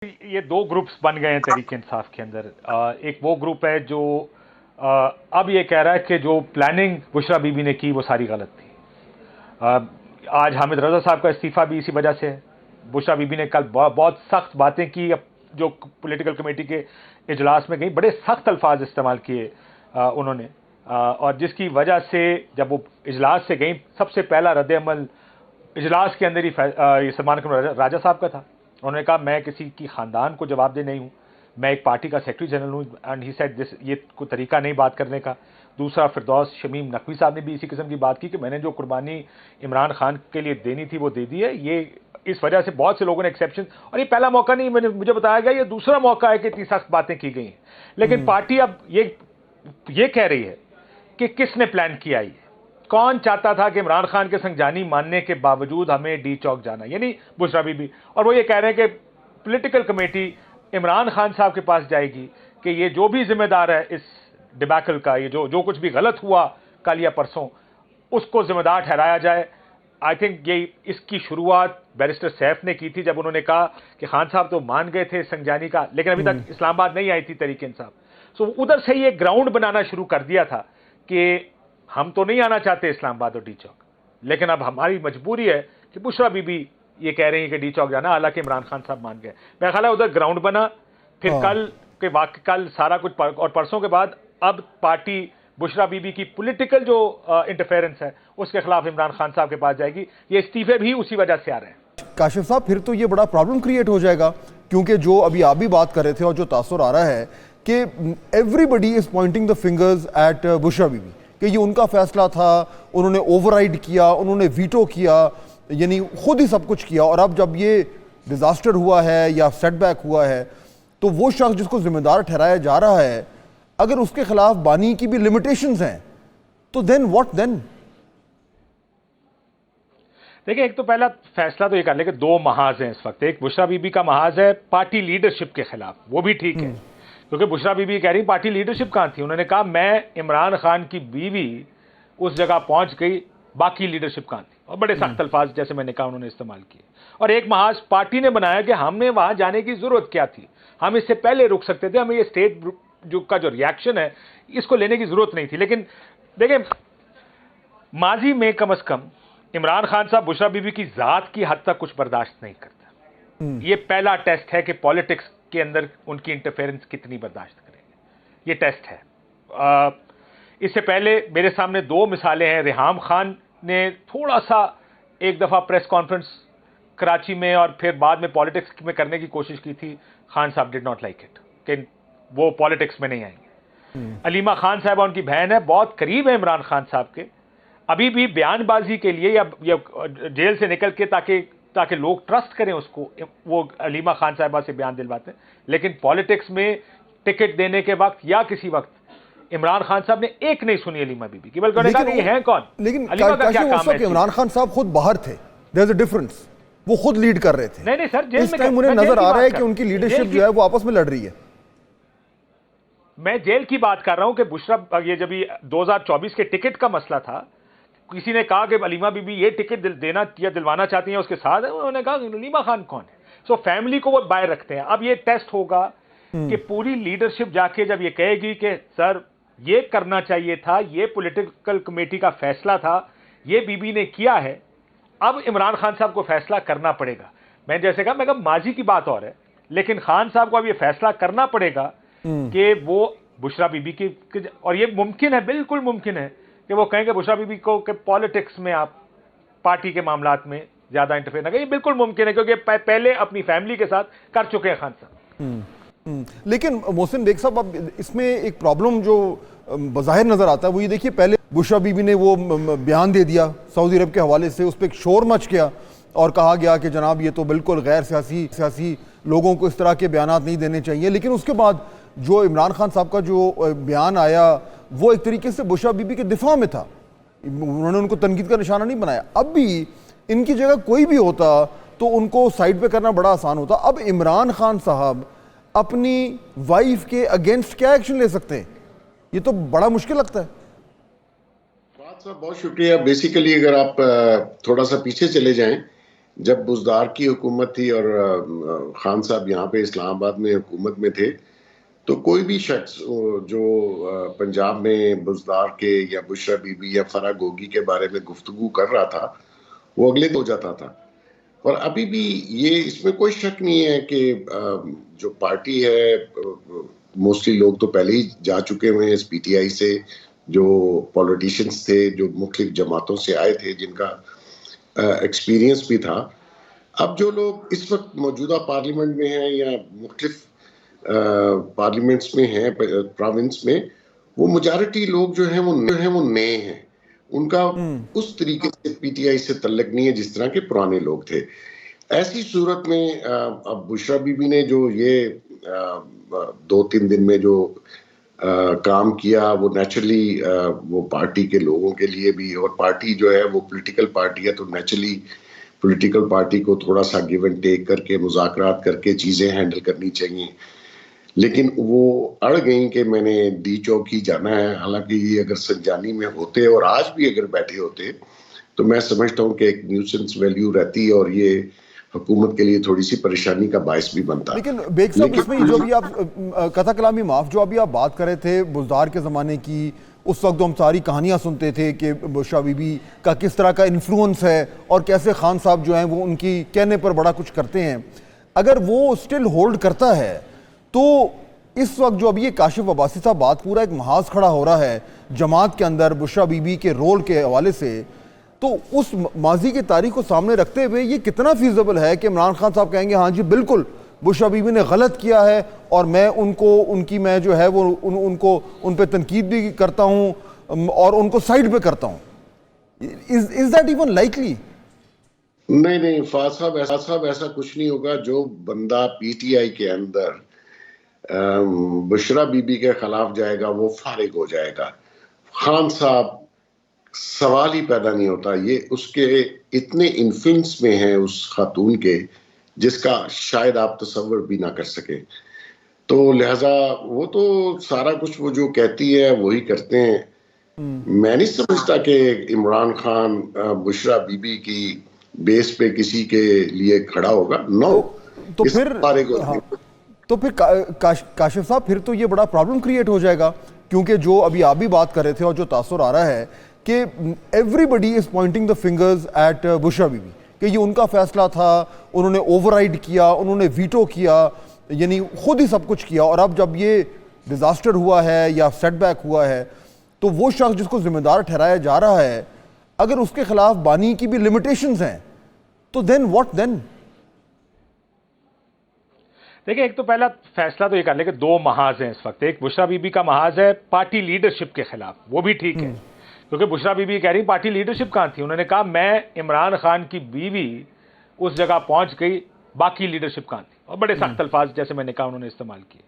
ये दो ग्रुप्स बन गए हैं तहरीक इंसाफ के अंदर। एक वो ग्रुप है जो अब ये कह रहा है कि जो प्लानिंग बुशरा बीबी ने की वो सारी गलत थी। आज हामिद रजा साहब का इस्तीफा भी इसी वजह से है। बुशरा बीबी ने कल बहुत सख्त बातें की, जो पॉलिटिकल कमेटी के इजलास में गई, बड़े सख्त अल्फाज इस्तेमाल किए उन्होंने, और जिसकी वजह से जब वो इजलास से गई, सबसे पहला रद्द अमल इजलास के अंदर ही सलमान राजा साहब का था। उन्होंने कहा मैं किसी की खानदान को जवाब दे नहीं हूँ, मैं एक पार्टी का सेक्रेटरी जनरल हूँ, एंड ही सेड दिस, ये कोई तरीका नहीं बात करने का। दूसरा, फिरदौस शमीम नकवी साहब ने भी इसी किस्म की बात की कि मैंने जो कुर्बानी इमरान खान के लिए देनी थी वो दे दी है। ये इस वजह से बहुत से लोगों ने एक्सेप्शन, और ये पहला मौका नहीं, मुझे बताया गया ये दूसरा मौका है कि इतनी सख्त बातें की गई हैं। लेकिन पार्टी अब ये कह रही है कि किसने प्लान किया, ये कौन चाहता था कि इमरान खान के संग जानी मानने के बावजूद हमें डी चौक जाना, यानी बुशरा बीबी। और वो ये कह रहे हैं कि पॉलिटिकल कमेटी इमरान खान साहब के पास जाएगी कि ये जो भी जिम्मेदार है इस डिबैकल का, ये जो कुछ भी गलत हुआ कल या परसों, उसको जिम्मेदार ठहराया जाए। आई थिंक ये इसकी शुरुआत बैरिस्टर सैफ ने की थी, जब उन्होंने कहा कि खान साहब तो मान गए थे संजानी का, लेकिन अभी तक इस्लामाबाद नहीं आई थी तहरीक इंसाफ। सो उधर से ये ग्राउंड बनाना शुरू कर दिया था कि हम तो नहीं आना चाहते इस्लामाबाद और डी चौक, लेकिन अब हमारी मजबूरी है कि बुशरा बीबी ये कह रही है कि डी चौक जाना, हालांकि इमरान खान साहब मान गए। मेरा ख्याल है उधर ग्राउंड बना, फिर कल सारा कुछ, और परसों के बाद अब पार्टी बुशरा बीबी की पॉलिटिकल जो इंटरफेरेंस है उसके खिलाफ इमरान खान साहब के पास जाएगी। ये इस्तीफे भी उसी वजह से आ रहे हैं। काशिफ साहब, फिर तो ये बड़ा प्रॉब्लम क्रिएट हो जाएगा, क्योंकि जो अभी आप भी बात कर रहे थे और जो तासुर आ रहा है कि everybody is pointing the fingers at Bushra Bibi कि ये उनका फैसला था, उन्होंने ओवरराइड किया, उन्होंने वीटो किया, यानी खुद ही सब कुछ किया। और अब जब ये डिजास्टर हुआ है या सेटबैक हुआ है, तो वो शख्स जिसको जिम्मेदार ठहराया जा रहा है, अगर उसके खिलाफ बानी की भी लिमिटेशंस हैं, तो देन व्हाट देन? देखिए, एक तो पहला फैसला तो ये कर ले कि दो महाज हैं इस वक्त। एक बुशरा बीबी का महाज है पार्टी लीडरशिप के खिलाफ, वो भी ठीक है, क्योंकि बुशरा बीबी कह रही पार्टी लीडरशिप कहां थी। उन्होंने कहा मैं इमरान खान की बीवी उस जगह पहुंच गई, बाकी लीडरशिप कहां थी, और बड़े सख्त अल्फाज जैसे मैंने कहा उन्होंने इस्तेमाल किए। और एक महाज पार्टी ने बनाया कि हमने वहां जाने की जरूरत क्या थी, हम इससे पहले रुक सकते थे, हमें ये स्टेट जो रिएक्शन है इसको लेने की जरूरत नहीं थी। लेकिन देखिए, माजी में कम से कम इमरान खान साहब बुशरा बीबी की जात की हद तक कुछ बर्दाश्त नहीं करता। ये पहला टेस्ट है कि पॉलिटिक्स के अंदर उनकी इंटरफेरेंस कितनी बर्दाश्त करेंगे, ये टेस्ट है। इससे पहले मेरे सामने दो मिसालें हैं। रिहाम खान ने थोड़ा सा एक दफा प्रेस कॉन्फ्रेंस कराची में और फिर बाद में पॉलिटिक्स में करने की कोशिश की थी, खान साहब डिड नॉट लाइक इट, कि वो पॉलिटिक्स में नहीं आएंगे। अलीमा खान साहब उनकी बहन है, बहुत करीब है इमरान खान साहब के, अभी भी बयानबाजी के लिए या जेल से निकल के ताकि लोग ट्रस्ट करें उसको, वो अलीमा खान साहबा से बयान दिलवाते हैं। लेकिन पॉलिटिक्स में टिकट देने के वक्त या किसी वक्त इमरान खान साहब ने एक नहीं सुनी अलीमा बीबी की, बल्कि कहा ये हैं कौन, लेकिन अलीमा का क्या काम है। इमरान खान साहब खुद बाहर थे, देयर इज अ डिफरेंस, वो खुद लीड कर रहे थे। नहीं सर, जेल इस टाइम उन्हें नजर आ रहा है कि उनकी लीडरशिप जो है वो आपस में लड़ रही है। मैं जेल की बात कर रहा हूं कि बुशरा, ये जब 2024 के टिकट का मसला था, किसी ने कहा कि अलीमा बीबी ये टिकट देना या दिलवाना चाहती हैं उसके साथ, उन्होंने कहा अलीमा खान कौन है। सो फैमिली को वो बाहर रखते हैं। अब ये टेस्ट होगा कि पूरी लीडरशिप जाके जब ये कहेगी कि सर ये करना चाहिए था, ये पॉलिटिकल कमेटी का फैसला था, ये बीबी ने किया है, अब इमरान खान साहब को फैसला करना पड़ेगा। मैं जैसे कहा, मैं कहा माजी की बात और है, लेकिन खान साहब को अब ये फैसला करना पड़ेगा कि वो बुशरा बीबी की, और ये मुमकिन है, बिल्कुल मुमकिन है कि वो कहेंगे बुशरा बीबी को कि पॉलिटिक्स में आप पार्टी के मामलात में ज्यादा इंटरफेयर ना करें। ये बिल्कुल मुमकिन है, क्योंकि पहले अपनी फैमिली के साथ कर चुके हैं खान साहब। लेकिन मोहसिन बेग साहब, अब इसमें एक प्रॉब्लम जो बाहिर नजर आता है वो ये देखिए, पहले बुशरा बीबी ने वो बयान दे दिया सऊदी अरब के हवाले से, उस पर एक शोर मच गया और कहा गया कि जनाब ये तो बिल्कुल गैर सियासी लोगों को इस तरह के बयान नहीं देने चाहिए। लेकिन उसके बाद जो इमरान खान साहब का जो बयान आया वो एक तरीके से बुशरा बीबी के दिफा में था, उन्होंने उनको तनकीद का निशाना नहीं बनाया। अब भी इनकी जगह कोई भी होता तो उनको साइड पे करना बड़ा आसान होता। अब इमरान खान साहब अपनी वाइफ के अगेंस्ट क्या एक्शन ले सकते हैं, ये तो बड़ा मुश्किल लगता है। बहुत शुक्रिया। बेसिकली अगर आप थोड़ा सा पीछे चले जाएं, जब बुज़दार की हुकूमत थी और खान साहब यहाँ पे इस्लामाबाद में हुकूमत में थे, तो कोई भी शख्स जो पंजाब में बुज़दार के या बुशरा बीबी या फराह गोगी के बारे में गुफ्तगू कर रहा था, वो अगले दिन हो जाता था। और अभी भी ये इसमें कोई शक नहीं है कि जो पार्टी है, मोस्टली लोग तो पहले ही जा चुके हुए हैं इस पीटीआई से, जो पॉलिटिशियंस थे, जो मुख्तलिफ जमातों से आए थे, जिनका एक्सपीरियंस भी था। अब जो लोग इस वक्त मौजूदा पार्लियामेंट में हैं या मुख्तलिफ पार्लियामेंट्स में हैं प्रोविंस में, वो मेजॉरिटी लोग जो हैं वो नए हैं। उनका उस तरीके से पीटीआई से तल्लुक नहीं है जिस तरह के पुराने लोग थे। ऐसी सूरत में अब बुशरा बीबी ने जो ये 2-3 दिन में जो काम किया, वो नेचुरली वो पार्टी के लोगों के लिए भी, और पार्टी जो है वो पॉलिटिकल पार्टी है, तो नेचुरली पॉलिटिकल पार्टी को थोड़ा सा गिव एंड टेक करके, मुज़ाकरात करके चीज़ें हैंडल करनी चाहिए। लेकिन वो अड़ गई कि मैंने डी चौक ही जाना है। हालांकि ये अगर संजानी में होते और आज भी अगर बैठे होते, तो मैं समझता हूँ कि एक न्यूसेंस वैल्यू रहती और ये हुकूमत के लिए थोड़ी सी परेशानी का बायस भी बनता। लेकिन बेग साहब, इसमें जो भी आप कथा कलामी माफ, जो अभी आप बात कर रहे थे बुज़दार के ज़माने की, उस वक्त हम सारी कहानियां सुनते थे कि बुशरा बीबी का किस तरह का इन्फ्लुएंस है और कैसे खान साहब जो हैं वो उनकी कहने पर बड़ा कुछ करते हैं। अगर वो स्टिल होल्ड करता है तो इस वक्त जो अभी ये काशिफ अब्बासी साहब बात, पूरा एक महाज खड़ा हो रहा है जमात के अंदर बुशरा बीबी के रोल के हवाले से, तो उस माजी की तारीख को सामने रखते हुए ये कितना फीजिबल है कि इमरान खान साहब कहेंगे हाँ जी बिल्कुल बुशरा बीबी ने गलत किया है और मैं मैं जो है वो उन पे तनकीद भी करता हूँ और उनको साइड पे करता हूँ। Is that even likely? नहीं, फाज साहब ऐसा कुछ नहीं होगा। जो बंदा पीटीआई के अंदर बुशरा बीबी के खिलाफ जाएगा वो फारिग हो जाएगा। खान साहब सवाल ही पैदा नहीं होता। ये उसके इतने इन्फ्लुएंस में है उस खातून के, जिसका शायद आप तसव्वुर भी ना कर सके। तो लिहाजा वो तो सारा कुछ वो जो कहती है वही करते हैं। मैं नहीं समझता कि इमरान खान बुशरा बीबी की बेस पे किसी के लिए खड़ा होगा। नो। तो फिर काशिफ साहब, फिर तो ये बड़ा प्रॉब्लम क्रिएट हो जाएगा, क्योंकि जो अभी आप भी बात कर रहे थे और जो तासुर आ रहा है कि everybody is pointing the fingers at Bushra Bibi कि ये उनका फैसला था, उन्होंने ओवरराइड किया, उन्होंने वीटो किया, यानी खुद ही सब कुछ किया। और अब जब ये डिजास्टर हुआ है या सेटबैक हुआ है, तो वो शख्स जिसको जिम्मेदार ठहराया जा रहा है, अगर उसके खिलाफ बानी की भी लिमिटेशंस हैं, तो देन व्हाट देन? देखिए, एक तो पहला फैसला तो ये कर ले कि दो महाज हैं इस वक्त। एक बुशरा बीबी का महाज है पार्टी लीडरशिप के खिलाफ, वो भी ठीक है, क्योंकि बुशरा बीबी कह रही पार्टी लीडरशिप कहां थी। उन्होंने कहा मैं इमरान खान की बीवी उस जगह पहुंच गई, बाकी लीडरशिप कहां थी, और बड़े सख्त अल्फाज जैसे मैंने कहा उन्होंने इस्तेमाल किए।